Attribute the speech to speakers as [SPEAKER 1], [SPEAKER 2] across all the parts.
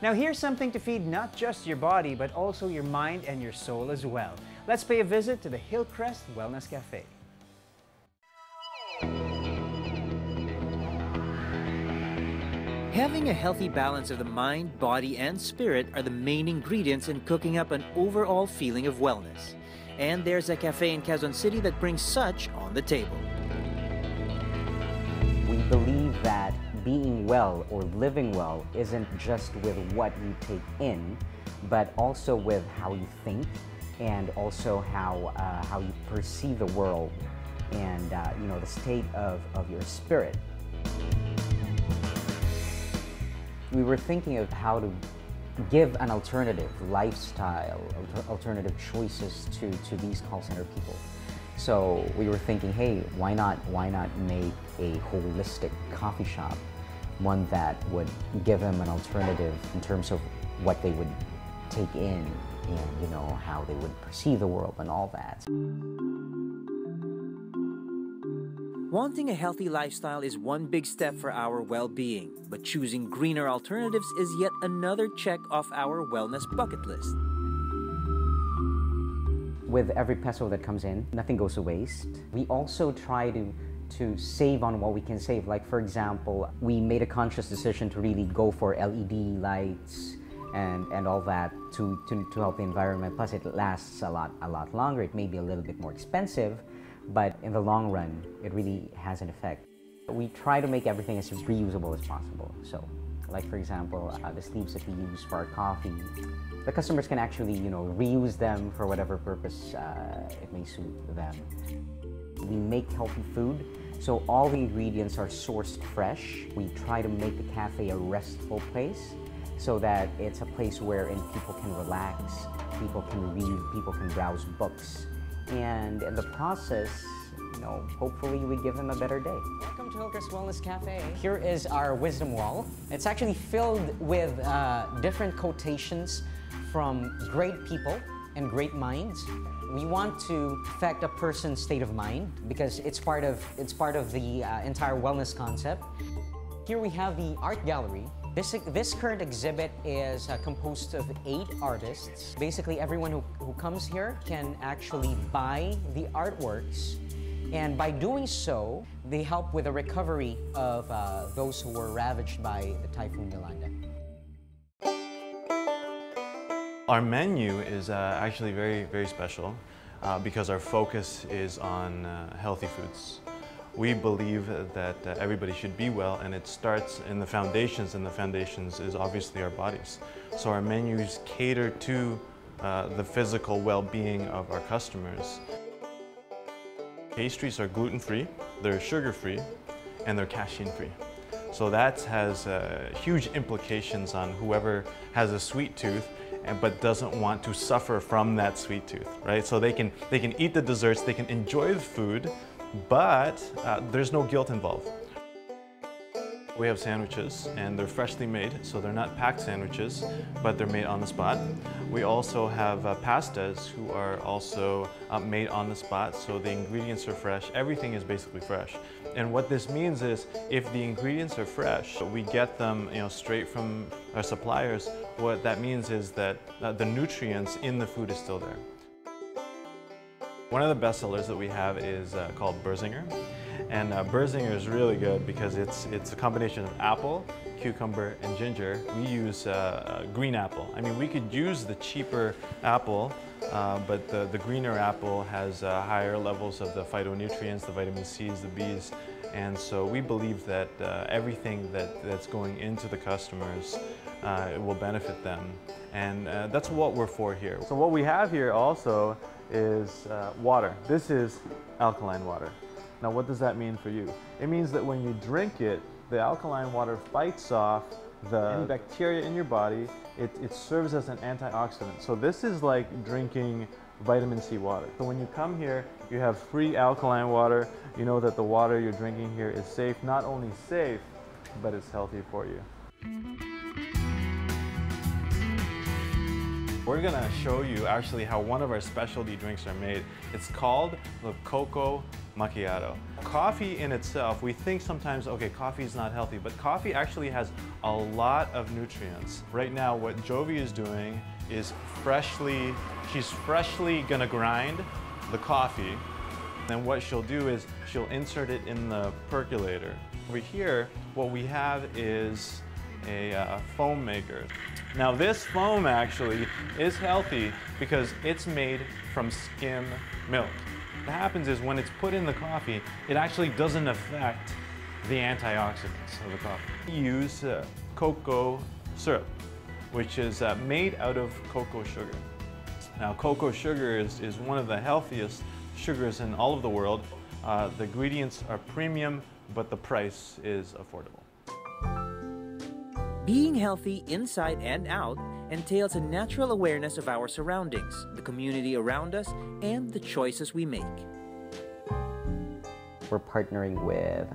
[SPEAKER 1] Now here's something to feed not just your body, but also your mind and your soul as well. Let's pay a visit to the Hillcrest Wellness Cafe. Having a healthy balance of the mind, body, and spirit are the main ingredients in cooking up an overall feeling of wellness. And there's a cafe in Quezon City that brings such on the table.
[SPEAKER 2] We believe that being well or living well isn't just with what you take in, but also with how you think and also how you perceive the world and the state of your spirit. We were thinking of how to give an alternative lifestyle, alternative choices to these call center people. So we were thinking, hey, why not make a holistic coffee shop, one that would give them an alternative in terms of what they would take in and how they would perceive the world and all that.
[SPEAKER 1] Wanting a healthy lifestyle is one big step for our well-being, but choosing greener alternatives is yet another check off our wellness bucket list.
[SPEAKER 2] With every peso that comes in, nothing goes to waste. We also try to save on what we can save. Like for example, we made a conscious decision to really go for LED lights and all that to help the environment. Plus it lasts a lot longer. It may be a little bit more expensive, but in the long run, it really has an effect. We try to make everything as reusable as possible. So, like for example, the sleeves that we use for our coffee, the customers can actually, reuse them for whatever purpose it may suit them. We make healthy food, so all the ingredients are sourced fresh. We try to make the cafe a restful place so that it's a place wherein people can relax, people can read, people can browse books. And in the process, hopefully we give them a better day.
[SPEAKER 3] Welcome to Hillcrest Wellness Cafe. Here is our wisdom wall. It's actually filled with different quotations from great people and great minds. We want to affect a person's state of mind because it's part of the entire wellness concept. Here we have the art gallery. This current exhibit is composed of 8 artists. Basically, everyone who comes here can actually buy the artworks, and by doing so, they help with the recovery of those who were ravaged by the Typhoon Yolanda.
[SPEAKER 4] Our menu is actually very, very special because our focus is on healthy foods. We believe that everybody should be well, and it starts in the foundations, and the foundations is obviously our bodies. So our menus cater to the physical well-being of our customers. Pastries are gluten-free, they're sugar-free, and they're casein-free. So that has huge implications on whoever has a sweet tooth but doesn't want to suffer from that sweet tooth, right? So they can eat the desserts, they can enjoy the food, but there's no guilt involved. We have sandwiches, and they're freshly made, so they're not packed sandwiches, but they're made on the spot. We also have pastas who are also made on the spot, so the ingredients are fresh. Everything is basically fresh. And what this means is, if the ingredients are fresh, we get them straight from our suppliers, what that means is that the nutrients in the food is still there. One of the best sellers that we have is called Berzinger. And Berzinger is really good because it's a combination of apple, cucumber, and ginger. We use green apple. I mean, we could use the cheaper apple, but the greener apple has higher levels of the phytonutrients, the vitamin C's, the B's. And so we believe that everything that's going into the customers will benefit them. And that's what we're for here. So what we have here also is water. This is alkaline water. Now what does that mean for you? It means that when you drink it, the alkaline water fights off the bacteria in your body. It serves as an antioxidant. So this is like drinking vitamin C water. So when you come here, you have free alkaline water. You know that the water you're drinking here is safe. Not only safe, but it's healthy for you. We're gonna show you actually how one of our specialty drinks are made. It's called the Cocoa Macchiato. Coffee in itself, we think sometimes, okay, coffee is not healthy, but coffee actually has a lot of nutrients. Right now, what Jovi is doing is she's freshly gonna grind the coffee. And what she'll do is she'll insert it in the percolator. Over here, what we have is a foam maker. Now this foam actually is healthy because it's made from skim milk. What happens is when it's put in the coffee, it actually doesn't affect the antioxidants of the coffee. We use cocoa syrup, which is made out of cocoa sugar. Now cocoa sugar is one of the healthiest sugars in all of the world. The ingredients are premium, but the price is affordable.
[SPEAKER 1] Being healthy inside and out entails a natural awareness of our surroundings, the community around us, and the choices we make.
[SPEAKER 2] We're partnering with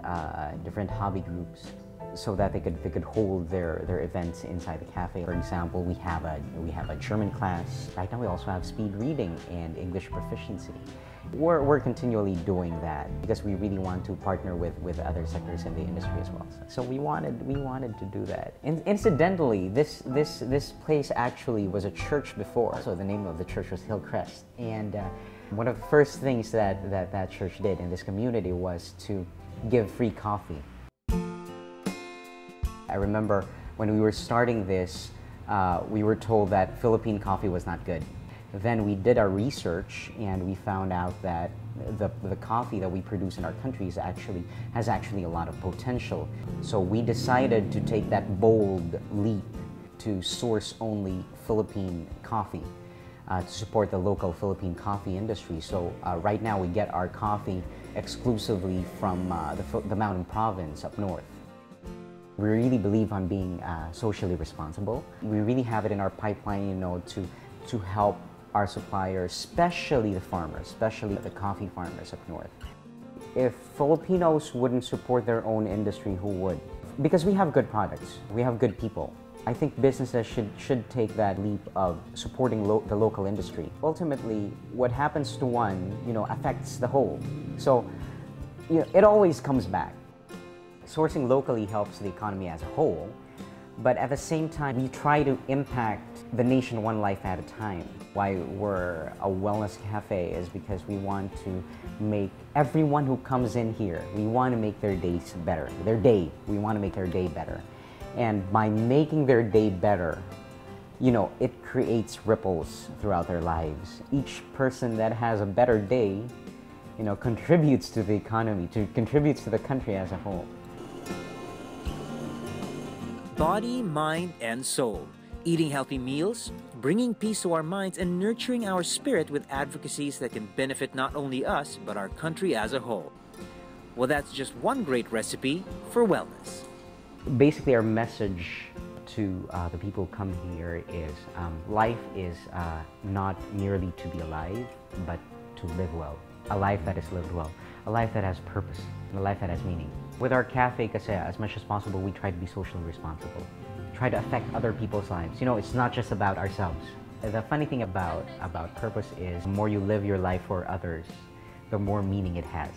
[SPEAKER 2] different hobby groups so that they could hold their events inside the cafe. For example, we have a German class. Right now we also have speed reading and English proficiency. We're continually doing that because we really want to partner with other sectors in the industry as well. So we wanted to do that. And incidentally, this place actually was a church before. So the name of the church was Hillcrest. And one of the first things that church did in this community was to give free coffee. I remember when we were starting this, we were told that Philippine coffee was not good. Then we did our research and we found out that the coffee that we produce in our country has actually a lot of potential. So we decided to take that bold leap to source only Philippine coffee to support the local Philippine coffee industry. So right now we get our coffee exclusively from the mountain province up north. We really believe on being socially responsible. We really have it in our pipeline, you know, to help our suppliers, especially the farmers, especially the coffee farmers up north. If Filipinos wouldn't support their own industry, who would? Because we have good products, we have good people. I think businesses should take that leap of supporting the local industry. Ultimately, what happens to one, you know, affects the whole. So, you know, it always comes back. Sourcing locally helps the economy as a whole, but at the same time, we try to impact the nation one life at a time. Why we're a wellness cafe is because we want to make everyone who comes in here, we want to make their days better. We want to make their day better. And by making their day better, you know, it creates ripples throughout their lives. Each person that has a better day, you know, contributes to the economy, contributes to the country as a whole.
[SPEAKER 1] Body, mind, and soul. Eating healthy meals, bringing peace to our minds, and nurturing our spirit with advocacies that can benefit not only us, but our country as a whole. Well, that's just one great recipe for wellness.
[SPEAKER 2] Basically, our message to the people who come here is life is not merely to be alive, but to live well. A life that is lived well. A life that has purpose. And a life that has meaning. With our cafe, kasi as much as possible, we try to be socially responsible. Try to affect other people's lives. You know, it's not just about ourselves. The funny thing about purpose is the more you live your life for others, the more meaning it has.